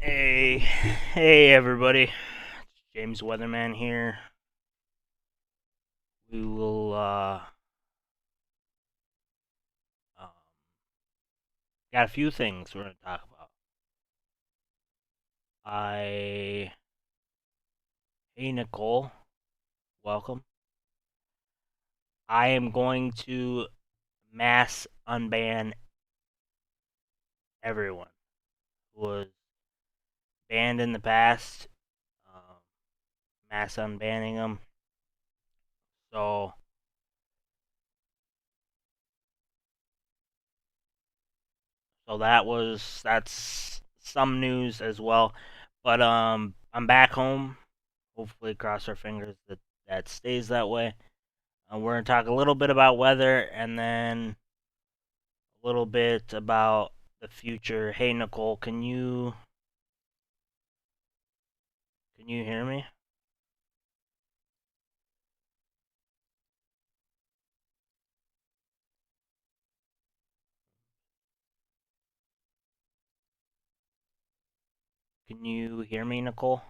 Hey everybody. It's James Weatherman here. We will um, got a few things we're gonna talk about. I Hey Nicole, welcome. I am going to mass unban everyone who was banned in the past. Um, Mass unbanning them. So that's some news as well. But I'm back home. Hopefully, cross our fingers that that stays that way. We're gonna talk a little bit about weather and then a little bit about the future. Hey Nicole, can you hear me? Can you hear me, Nicole?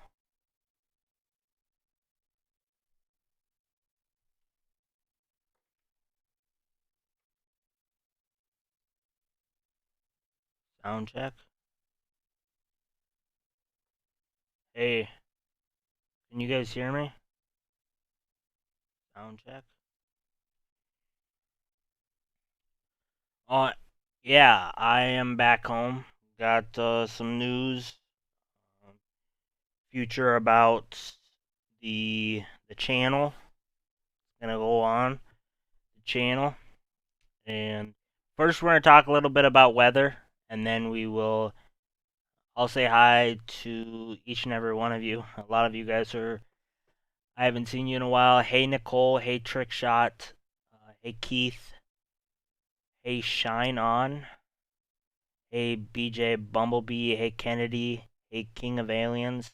Sound check. Hey, can you guys hear me? Sound check. Uh, yeah, I am back home. Got some news, um, future about the channel. Gonna go on the channel, and first we're gonna talk a little bit about weather, and then I'll say hi to each and every one of you. A lot of you guys I haven't seen you in a while. Hey Nicole, hey Trickshot, hey Keith, hey Shine On, hey BJ Bumblebee, hey Kennedy, hey King of Aliens,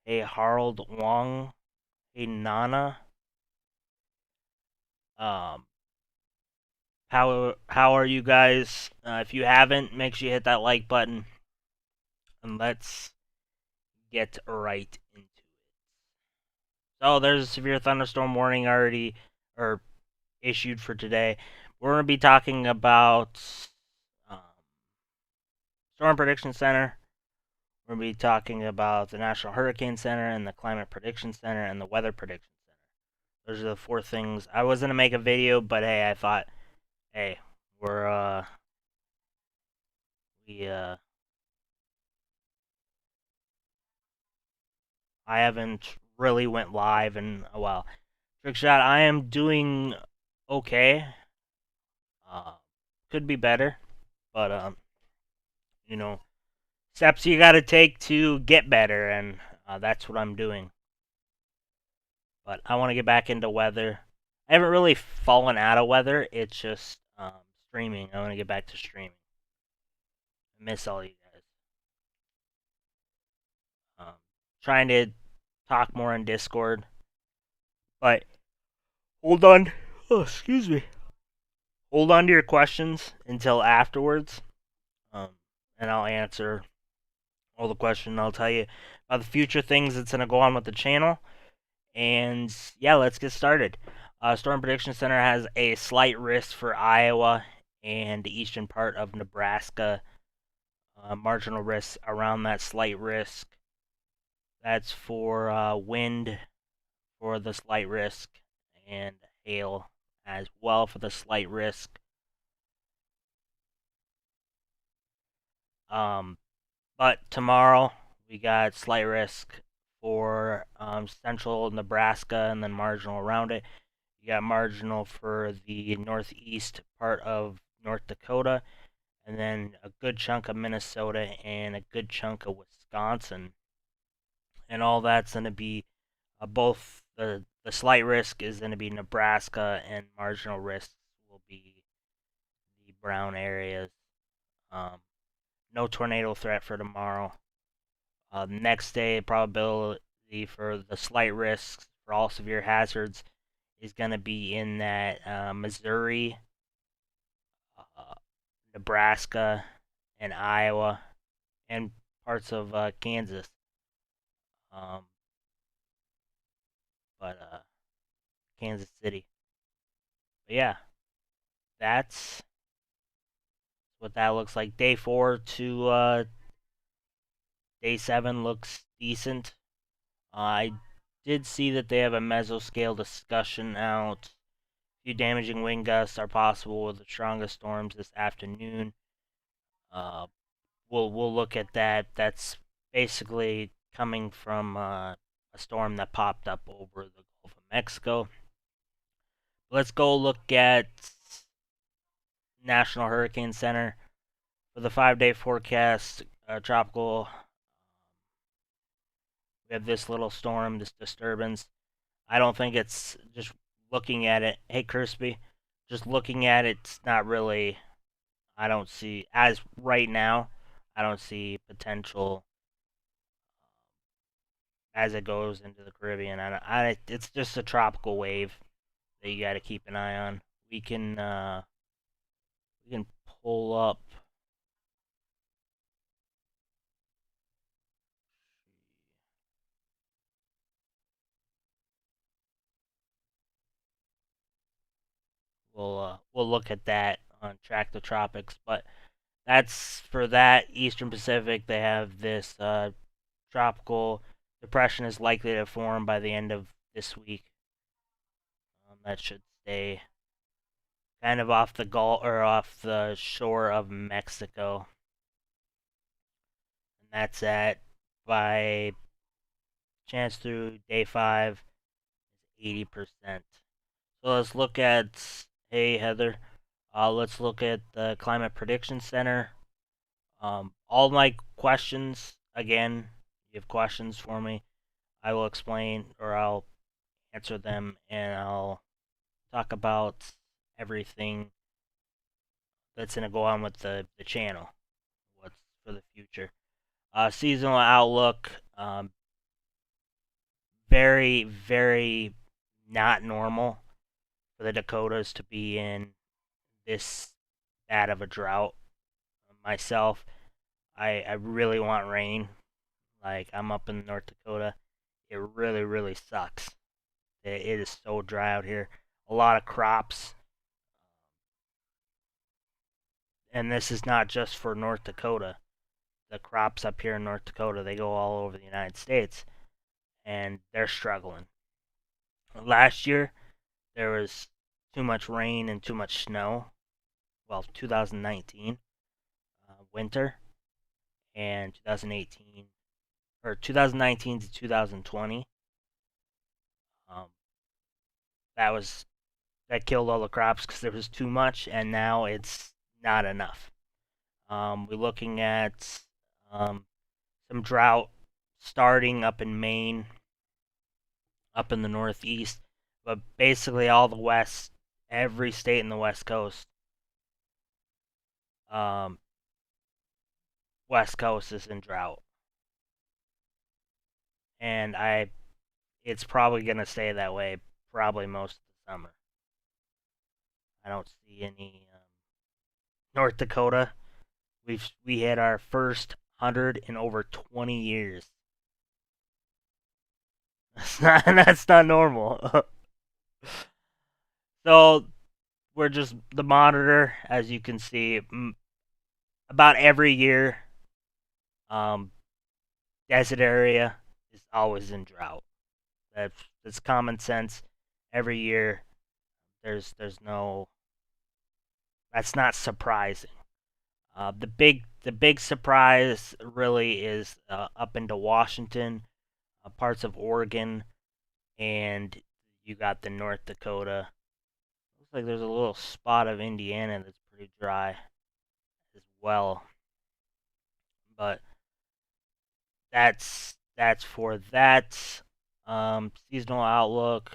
hey Harold Wong, hey Nana. Um, how are you guys? If you haven't, make sure you hit that like button, and let's get right into it. So there's a severe thunderstorm warning already or issued for today. We're going to be talking about um, Storm Prediction Center. We're going to be talking about the National Hurricane Center and the Climate Prediction Center and the Weather Prediction Center. Those are the four things. I was going to make a video, but hey, I thought, hey, we're we I haven't really went live in a while. Trickshot, I am doing okay. Uh, could be better, but you know, steps you got to take to get better, and that's what I'm doing. But I want to get back into weather. I haven't really fallen out of weather. It's just streaming. I want to get back to streaming. I miss all you guys. Um, Trying to talk more on Discord, but hold on. Oh, excuse me. Hold on to your questions until afterwards, um, and I'll answer all the questions. I'll tell you about the future things that's gonna go on with the channel. And yeah, let's get started. Storm Prediction Center has a slight risk for Iowa and the eastern part of Nebraska. Marginal risk around that slight risk. That's for wind for the slight risk and hail as well for the slight risk. Um, but tomorrow we got slight risk for central Nebraska and then marginal around it. You got marginal for the northeast part of North Dakota, and then a good chunk of Minnesota and a good chunk of Wisconsin. And all that's going to be both the slight risk is going to be Nebraska, and marginal risks will be the brown areas. Um, no tornado threat for tomorrow. Next day, probability for the slight risks for all severe hazards is going to be in that Missouri, uh, Nebraska, and Iowa and parts of Kansas. Um, but Kansas City. But yeah, that's what that looks like. Day 4 to day 7 looks decent. I did see that they have a mesoscale discussion out. A few damaging wind gusts are possible with the strongest storms this afternoon. Uh, we'll look at that. That's basically coming from a storm that popped up over the Gulf of Mexico. Let's go look at National Hurricane Center for the 5-day forecast. Tropical. We have this little storm, this disturbance. I don't think it's just looking at it. Hey, Crispy, just looking at it, it's not really. I don't see as right now. I don't see potential as it goes into the Caribbean. It's just a tropical wave that you got to keep an eye on. We can pull up. We'll look at that on Track the Tropics, but that's for that Eastern Pacific. They have this tropical depression is likely to form by the end of this week. That should stay kind of off the Gulf or off the shore of Mexico, and that's at by chance through day 5 is 80%. So let's look at. Hey Heather, let's look at the Climate Prediction Center. All my questions again. You have questions for me, I will explain or I'll answer them, and I'll talk about everything that's going to go on with the channel, what's for the future. Seasonal outlook, very, very not normal for the Dakotas to be in this bad of a drought. Myself, I really want rain. Like, I'm up in North Dakota. It really, really sucks. It is so dry out here. A lot of crops, and this is not just for North Dakota. The crops up here in North Dakota, they go all over the United States, and they're struggling. Last year, there was too much rain and too much snow. Well, 2019 winter and 2018 or 2019 to 2020. Um, that killed all the crops because there was too much, and now it's not enough. We're looking at some drought starting up in Maine, up in the Northeast, but basically all the West, every state in the West Coast, um, West Coast is in drought, and it's probably gonna stay that way probably most of the summer. I don't see any North Dakota. We had our first 100 in over 20 years. That's not normal. So we're just the monitor, as you can see, about every year. Um, desert area is always in drought. That's common sense. Every year, there's no. That's not surprising. The big surprise really is up into Washington, parts of Oregon, and you got the North Dakota. Looks like there's a little spot of Indiana that's pretty dry as well. But that's for that. Seasonal outlook.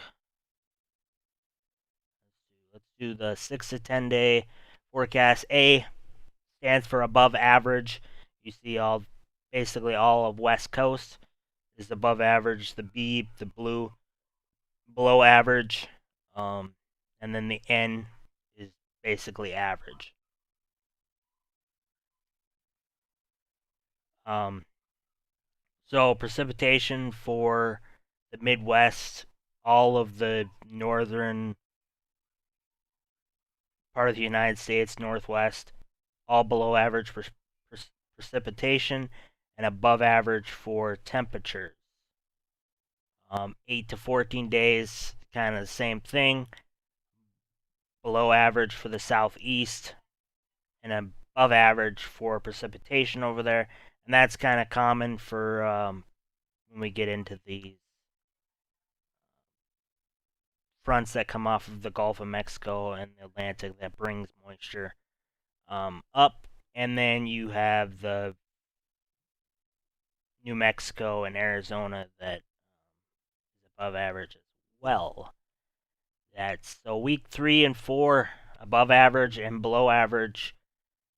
Let's do the 6 to 10 day forecast. A stands for above average. You see basically all of West Coast is above average. The B, the blue, below average. Um, and then the N is basically average. So precipitation for the Midwest, all of the northern part of the United States, Northwest, all below average for precipitation and above average for temperatures. 8 to 14 days, kind of the same thing. Below average for the southeast and above average for precipitation over there. And that's kind of common for when we get into these fronts that come off of the Gulf of Mexico and the Atlantic that brings moisture up. And then you have the New Mexico and Arizona that is above average as well. That's so week 3 and 4 above average and below average.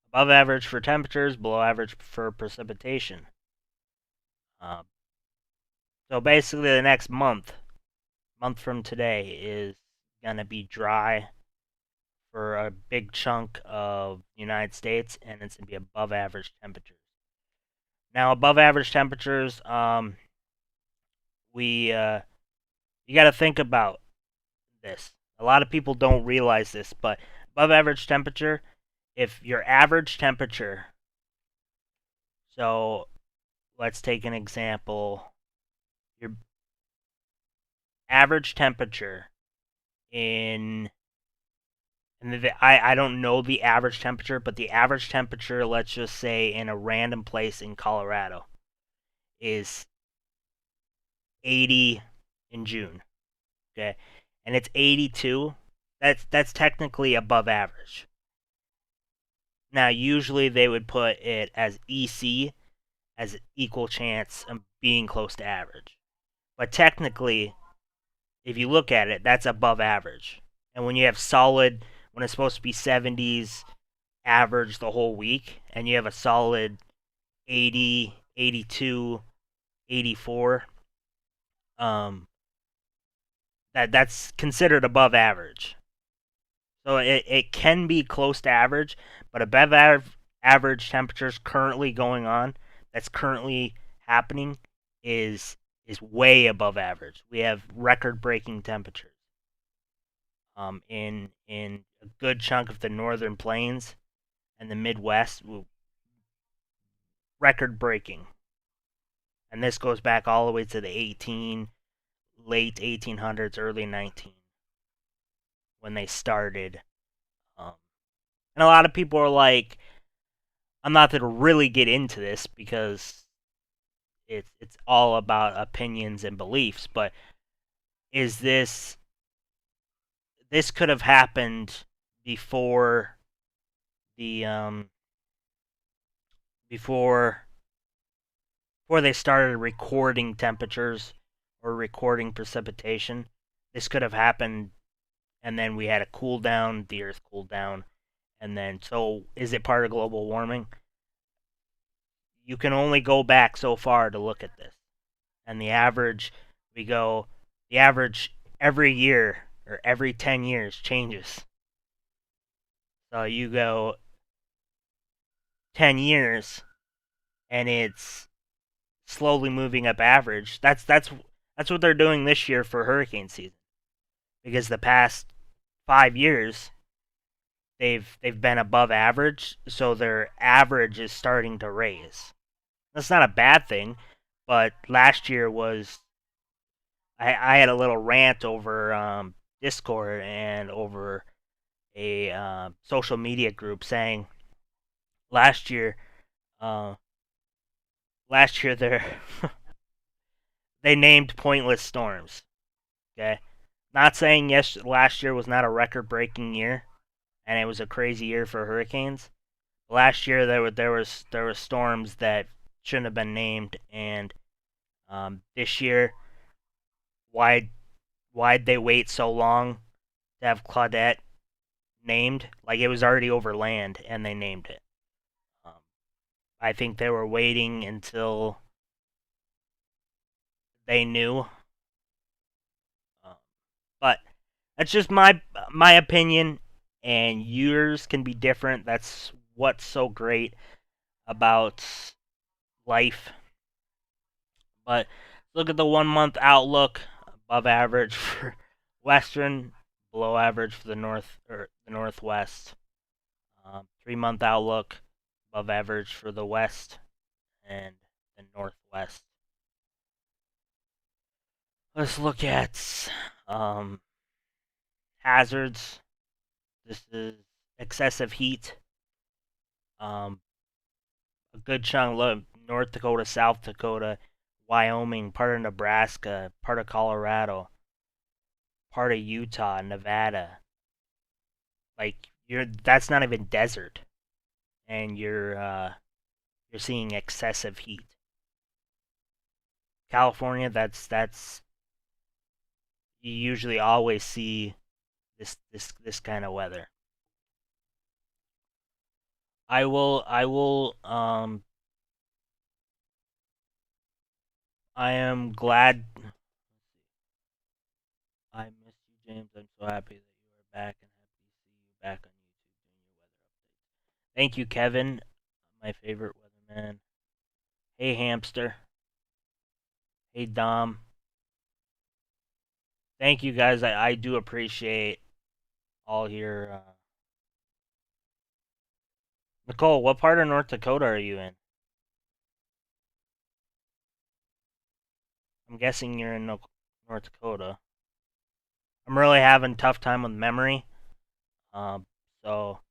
Above average for temperatures, below average for precipitation. So basically, the next month from today, is gonna be dry for a big chunk of the United States, and it's gonna be above average temperatures. Now, above average temperatures, you got to think about this. A lot of people don't realize this, but above average temperature, if your average temperature, so let's take an example, your average temperature in, and I don't know the average temperature, but the average temperature, let's just say in a random place in Colorado, is 80 in June. Okay, and it's 82. That's technically above average. Now, usually they would put it as EC, as an equal chance of being close to average. But technically, if you look at it, that's above average. And when you have solid, when it's supposed to be 70s average the whole week, and you have a solid 80, 82, 84, that's considered above average. So it can be close to average, but above average temperatures currently going on, that's currently happening, is way above average. We have record breaking temperatures. In a good chunk of the northern plains and the Midwest, record breaking. And this goes back all the way to the late 1800s, early 19, when they started. And a lot of people are like, I'm not going to really get into this because it's all about opinions and beliefs, but is this could have happened before the before they started recording temperatures or recording precipitation. This could have happened, and then we had a cool down, the earth cooled down, and then, so is it part of global warming? You can only go back so far to look at this. And the average, the average every year or every 10 years changes. So you go 10 years and it's slowly moving up average. That's what they're doing this year for hurricane season. Because the past 5 years they've been above average, so their average is starting to raise. That's not a bad thing, but last year was, I had a little rant over Discord and over a social media group saying last year uh, they they named pointless storms. Okay, not saying last year was not a record breaking year and it was a crazy year for hurricanes. Last year there was storms that shouldn't have been named, and this year, why'd they wait so long to have Claudette named? Like, it was already over land and they named it. I think they were waiting until they knew. But that's just my opinion, and yours can be different. That's what's so great about life. But look at the 1 month outlook, above average for Western, below average for the North or the Northwest. 3 month outlook, above average for the West and the Northwest. Let's look at hazards. This is excessive heat. A good chunk, look, North Dakota, South Dakota, Wyoming, part of Nebraska, part of Colorado, part of Utah, Nevada. Like that's not even desert, and you're seeing excessive heat. California, that's you usually always see this kind of weather. I am glad. I miss you, James. I'm so happy that you are back and happy to see you back on YouTube doing your weather updates. Thank you, Kevin, my favorite weatherman. Hey, Hamster. Hey, Dom. Thank you, guys. I do appreciate all your. Nicole, what part of North Dakota are you in? I'm guessing you're in North Dakota. I'm really having a tough time with memory. Um, so,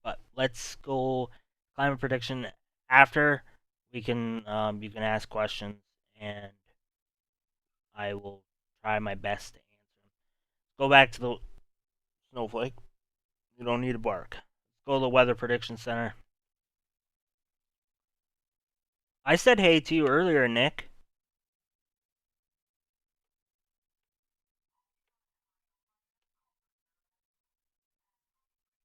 but let's go climate prediction after we can. You can ask questions, and I will try my best to answer them. Go back to the snowflake. You don't need to bark. Go to the Weather Prediction Center. I said hey to you earlier, Nick.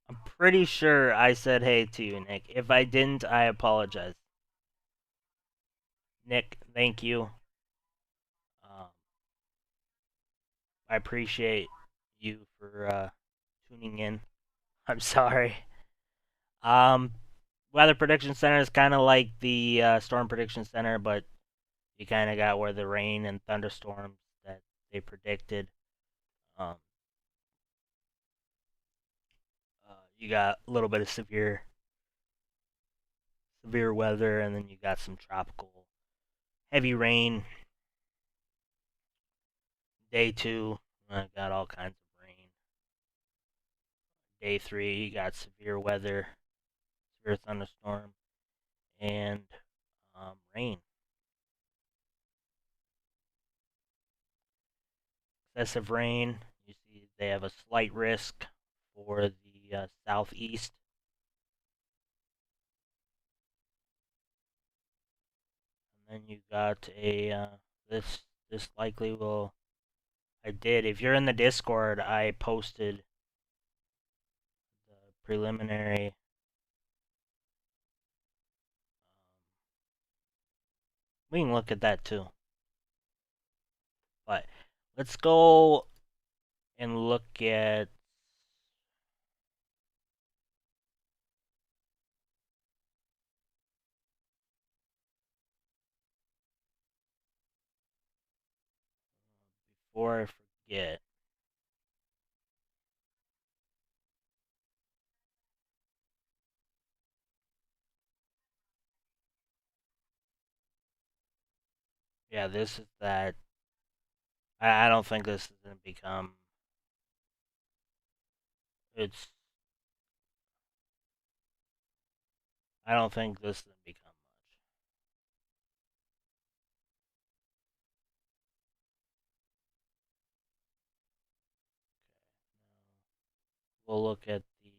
I'm pretty sure I said hey to you, Nick. If I didn't, I apologize. Nick, thank you. Um, I appreciate you for tuning in. I'm sorry. Um, Weather Prediction Center is kind of like the Storm Prediction Center, but you kind of got where the rain and thunderstorms that they predicted. Um, you got a little bit of severe weather, and then you got some tropical heavy rain. Day two, got all kinds of rain. Day three, you got severe weather, severe thunderstorm, and rain. Excessive rain. You see, they have a slight risk for the southeast. And then you got a this likely will. I did. If you're in the Discord, I posted the preliminary. We can look at that too. But let's go and look at before I forget. Yeah, this is that. I don't think this is gonna become. It's. I don't think this is gonna become much. Now we'll look at the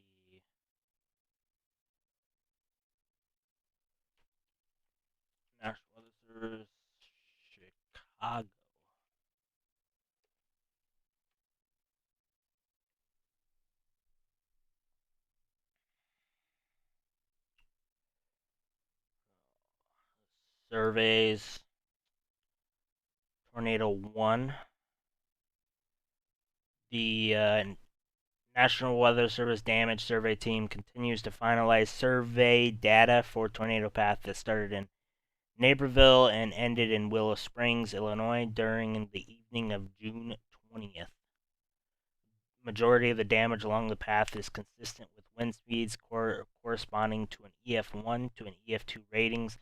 National Weather Service Chicago surveys. Tornado 1. The National Weather Service Damage Survey Team continues to finalize survey data for tornado path that started in Naperville and ended in Willow Springs, Illinois during the evening of June 20th. Majority of the damage along the path is consistent with wind speeds corresponding to an EF1 to an EF2 ratings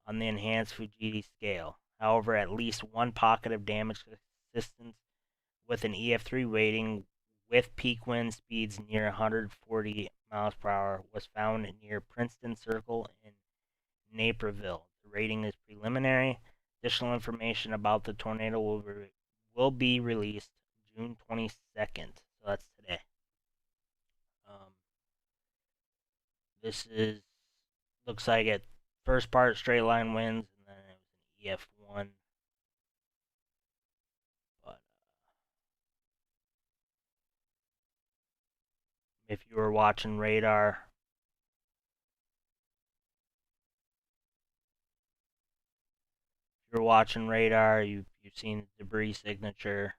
on the enhanced Fujita scale. However, at least one pocket of damage consistent with an EF3 rating with peak wind speeds near 140 miles per hour was found near Princeton Circle in Naperville. The rating is preliminary. Additional information about the tornado will be released June 22nd. So that's today. Um, this is looks like it first part straight line winds, and then it was an EF1. But if you were watching radar, you've seen the debris signature.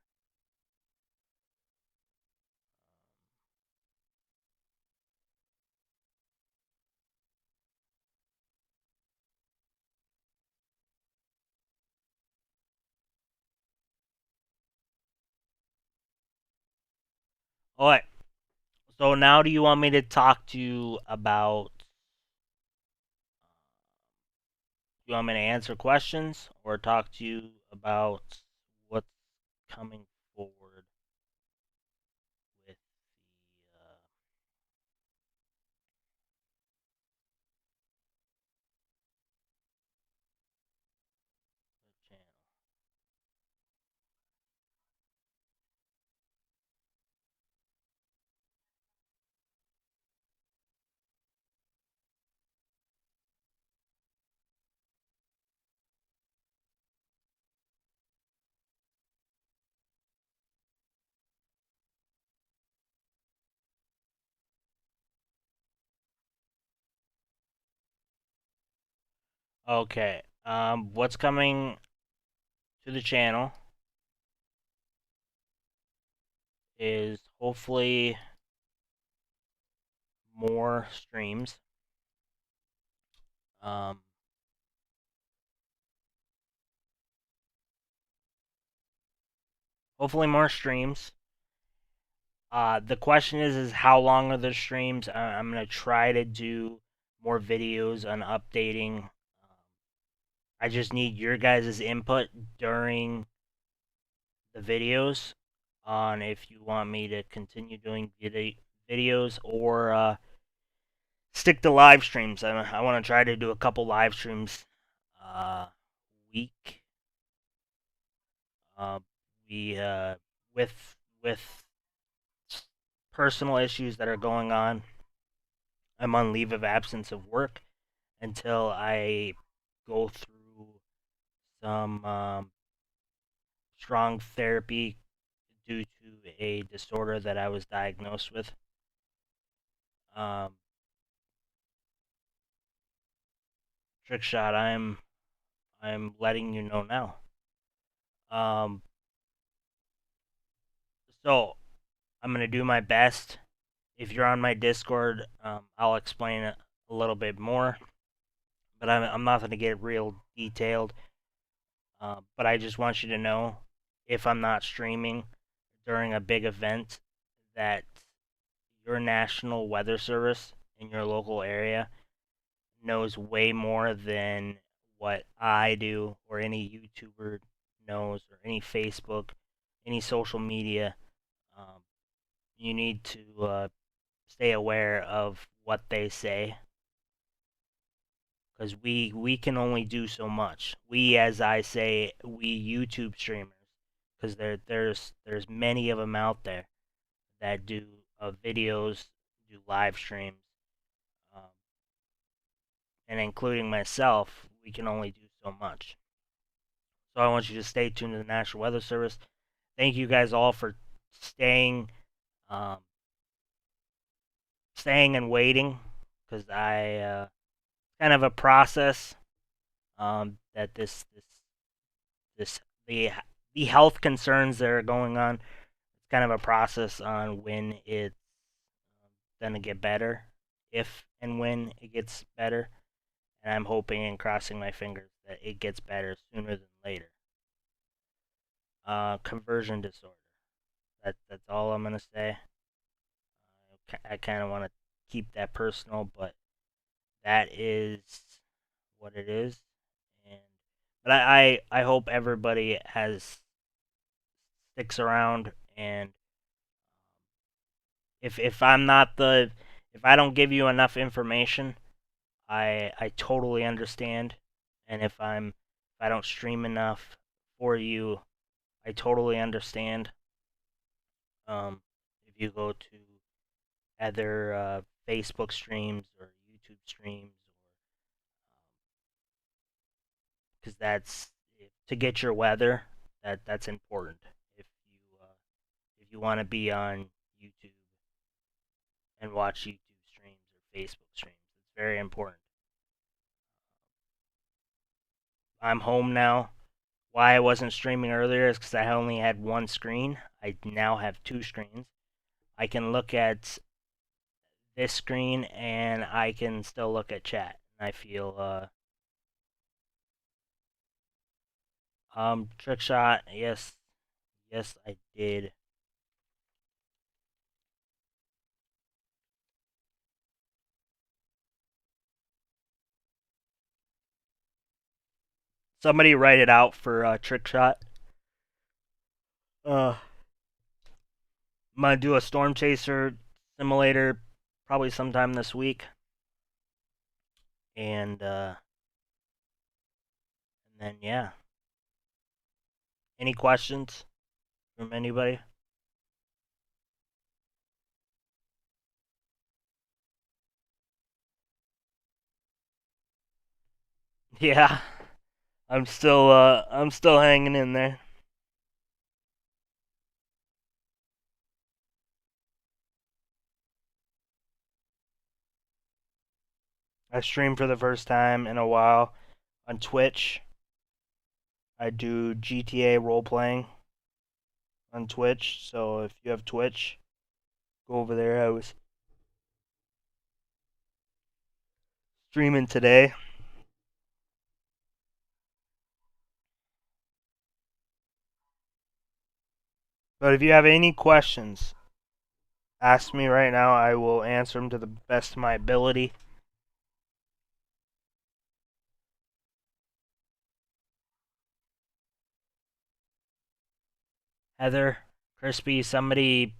All right. So now, do you want me to talk to you about? Do you want me to answer questions or talk to you about what's coming forward with the channel? Okay. What's coming to the channel is hopefully more streams. Um, hopefully more streams. The question is how long are the streams? I'm gonna try to do more videos on updating. I just need your guys' input during the videos on if you want me to continue doing videos or stick to live streams. I want to try to do a couple live streams week. Uh, we with personal issues that are going on. I'm on leave of absence of work until I go through some strong therapy due to a disorder that I was diagnosed with. Um, Trick shot. I'm letting you know now. Um, so I'm gonna do my best. If you're on my Discord, I'll explain it a little bit more. But I'm not gonna get real detailed. But I just want you to know if I'm not streaming during a big event that your national weather service in your local area knows way more than what I do or any YouTuber knows or any Facebook, any social media. Um, you need to stay aware of what they say because we can only do so much. We, as I say, we YouTube streamers, because there's many of them out there that do videos, do live streams, um, and including myself, we can only do so much. So I want you to stay tuned to the National Weather Service. Thank you guys all for staying, um, staying and waiting, because kind of a process that this the the health concerns that are going on. It's kind of a process on when it's gonna get better, if and when it gets better, and I'm hoping and crossing my fingers that it gets better sooner than later. Conversion disorder. That's all I'm gonna say. I kind of want to keep that personal, but that is what it is. And but I hope everybody has sticks around, and if I'm not the if I don't give you enough information, I totally understand. And if I don't stream enough for you, I totally understand. If you go to other Facebook streams or YouTube streams, because that's to get your weather. That's important. If you uh, if you want to be on YouTube and watch YouTube streams or Facebook streams, it's very important. I'm home now. Why I wasn't streaming earlier is because I only had one screen. I now have two screens. I can look at this screen and I can still look at chat. I feel trick shot. Yes, yes, I did. Somebody write it out for trick shot. I'm gonna do a storm chaser simulator probably sometime this week, and then yeah. Any questions from anybody? Yeah, I'm still hanging in there. I stream for the first time in a while on Twitch. I do GTA role playing on Twitch. So if you have Twitch, go over there. I was streaming today. But if you have any questions, ask me right now. I will answer them to the best of my ability. Heather, Crispy, somebody.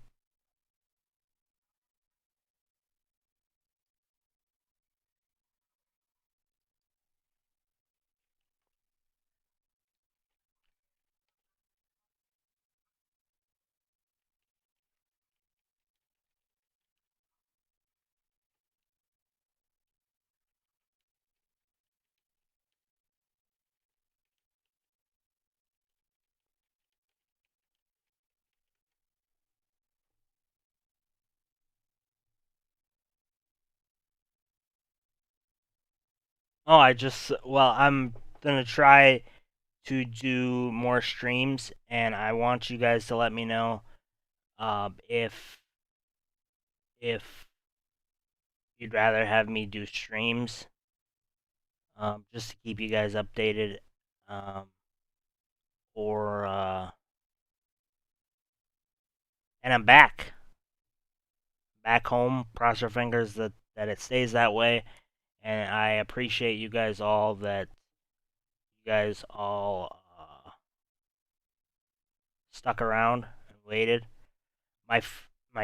Oh, I'm gonna try to do more streams, and I want you guys to let me know if you'd rather have me do streams, just to keep you guys updated, um, or and I'm back home. Cross your fingers that it stays that way, and I appreciate you guys all that you guys all stuck around and waited. My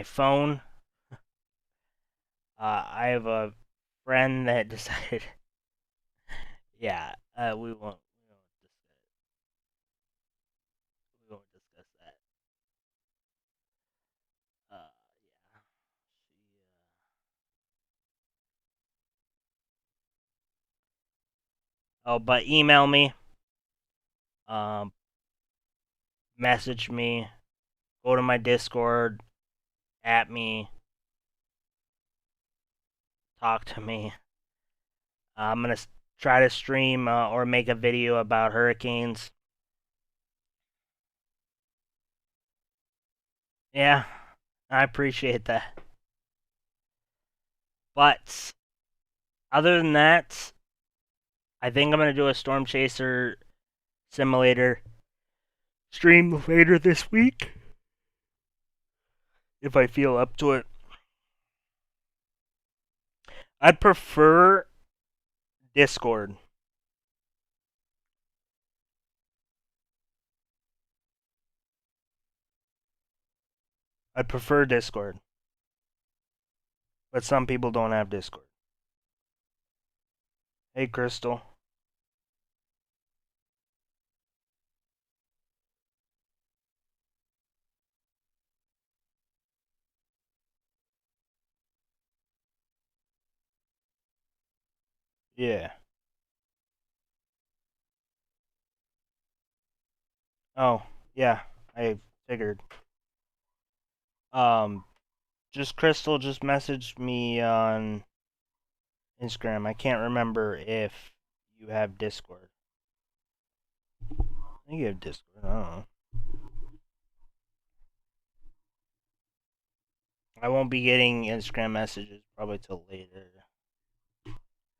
phone. I have a friend that decided. Yeah, we won't discuss that. Yeah. Oh, but email me, um, message me, go to my Discord, at me, talk to me. I'm gonna try to stream or make a video about hurricanes. Yeah, I appreciate that. But other than that, I think I'm gonna do a Storm Chaser simulator stream later this week if I feel up to it. I'd prefer Discord. I'd prefer Discord, but some people don't have Discord. Hey, Crystal. Yeah. Oh, yeah. I figured. Um, just Crystal just messaged me on Instagram. I can't remember if you have Discord. I think you have Discord. I don't know. I won't be getting Instagram messages probably till later.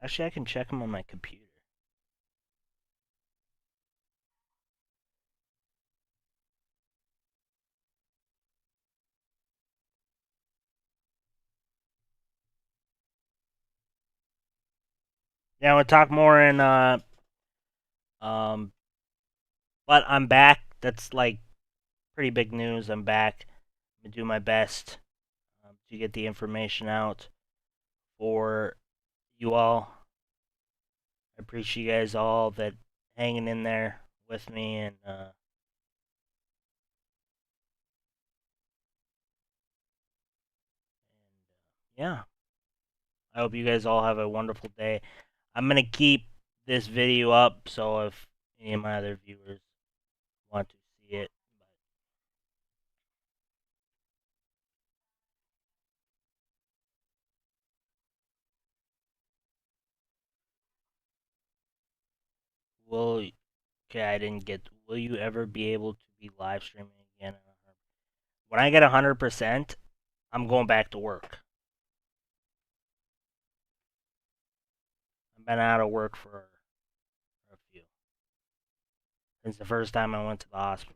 Actually, I can check them on my computer. Yeah, we'll talk more in um but I'm back. That's like pretty big news. I'm back. I'm gonna do my best to get the information out for you all. I appreciate you guys all that hanging in there with me and yeah. I hope you guys all have a wonderful day. I'm gonna keep this video up, so if any of my other viewers want to see it, will okay, I didn't get. Will you ever be able to be live streaming again? When I get 100%, I'm going back to work. I've been out of work for a few since the first time I went to the hospital.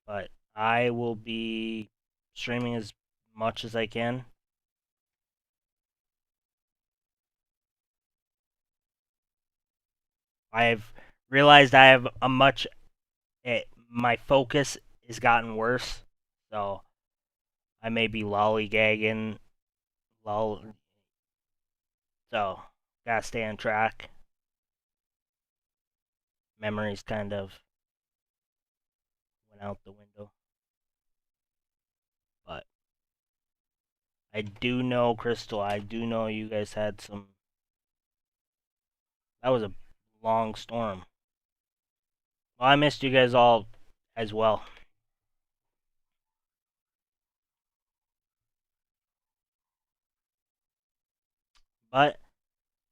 But I will be streaming as much as I can. I've realized I have a much my focus has gotten worse, so I may be lollygagging, lol. So gotta stay on track. Memories kind of went out the window, but I do know, Crystal. I do know you guys had some. That was a long storm. Well, I missed you guys all as well. But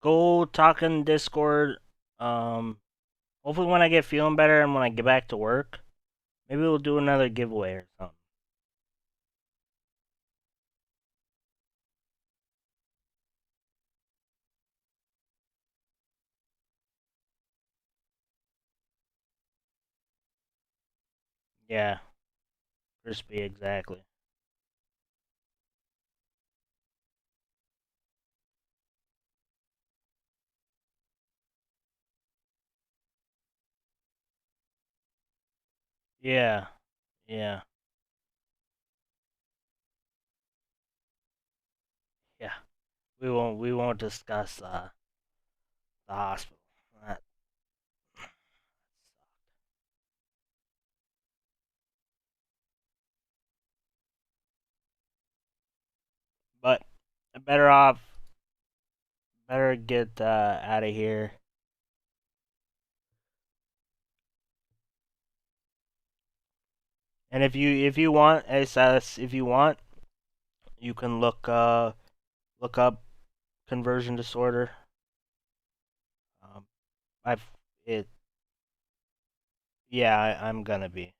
go talk in Discord. Um, Hopefully when I get feeling better and when I get back to work, maybe we'll do another giveaway or something. Yeah, crispy exactly. Yeah, yeah, yeah. We won't discuss the hospital. That, but better off, better get out of here. And if you want, SS, if you want, you can look up conversion disorder. Um, I've it Yeah, I'm gonna be.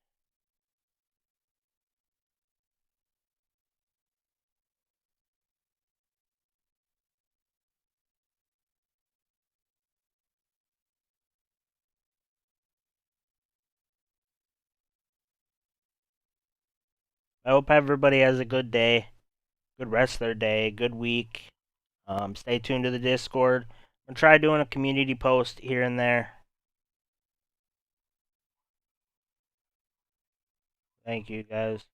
I hope everybody has a good day, good rest of their day, good week. Stay tuned to the Discord. I'm gonna try doing a community post here and there. Thank you guys.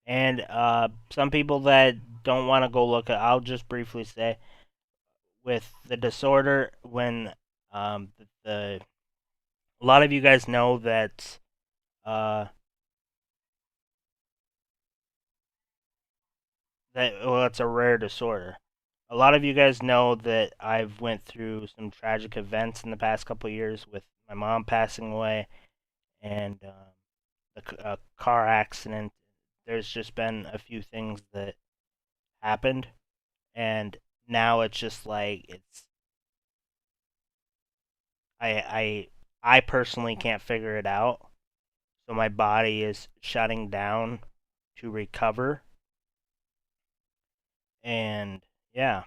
And some people that don't want to go look at, I'll just briefly say, with the disorder, when the a lot of you guys know that uh, it's a rare disorder. A lot of you guys know that I've went through some tragic events in the past couple of years with my mom passing away and a car accident. There's just been a few things that happened, and now it's just like I I personally can't figure it out. So my body is shutting down to recover, and yeah.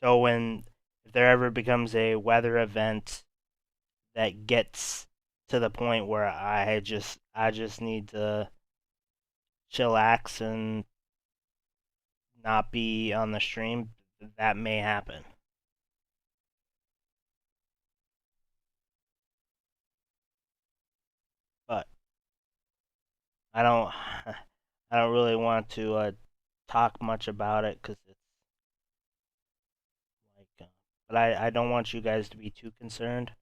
So when if there ever becomes a weather event that gets to the point where I just need to chillax and not be on the stream, that may happen. But I don't I don't really want to talk much about it because it's like, but I don't want you guys to be too concerned.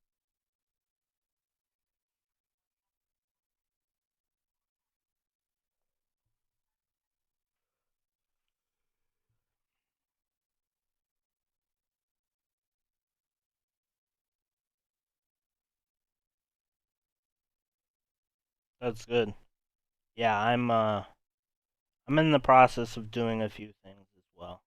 That's good. Yeah, I'm in the process of doing a few things as well.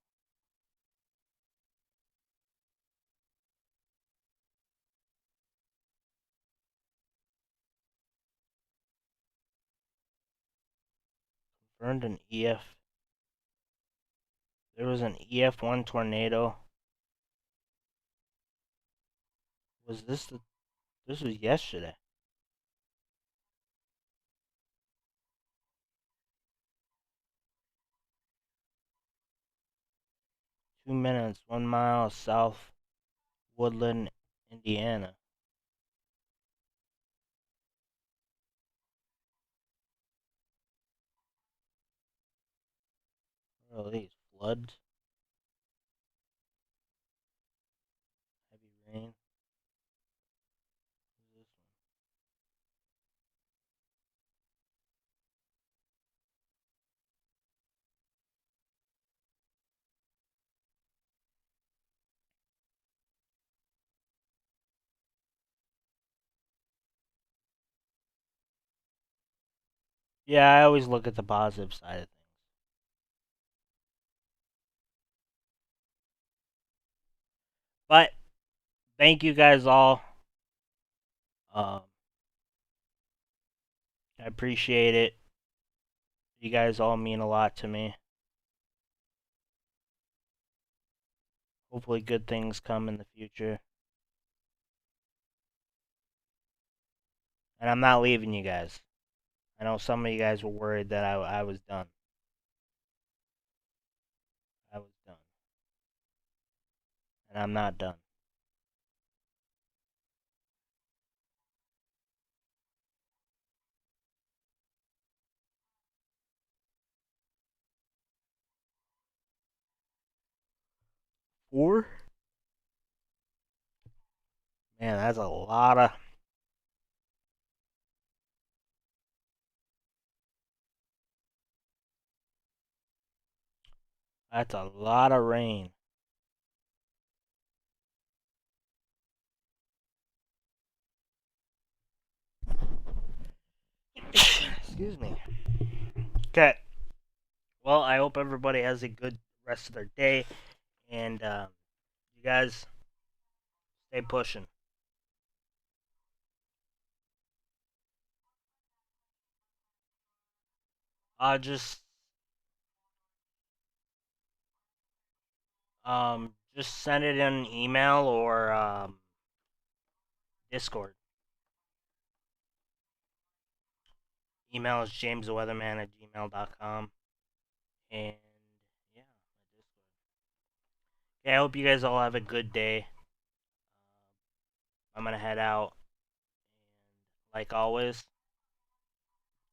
Burned an EF. There was an EF1 tornado. Was this the? This was yesterday. 2 minutes, 1 mile south Woodland, Indiana. What are these? Floods? Heavy rain? What is this one? Yeah, I always look at the positive side of things. But thank you guys all. Um, I appreciate it. You guys all mean a lot to me. Hopefully, good things come in the future. And I'm not leaving you guys. I know some of you guys were worried that I was done. I was done. And I'm not done. 4? Man, that's a lot of. That's a lot of rain. Excuse me. Okay. Well, I hope everybody has a good rest of their day. And you guys Stay pushing. Just just send it in an email or Discord. Email is jamestheweatherman@gmail.com. And yeah, yeah, I hope you guys all have a good day. I'm gonna head out, and like always,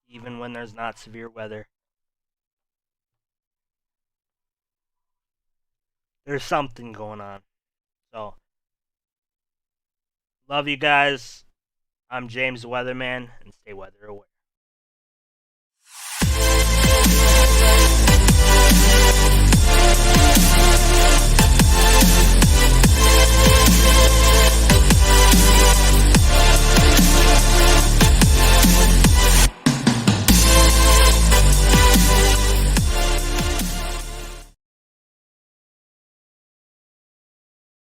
even when there's not severe weather, there's something going on. So, love you guys. I'm James the Weatherman, and stay weather aware.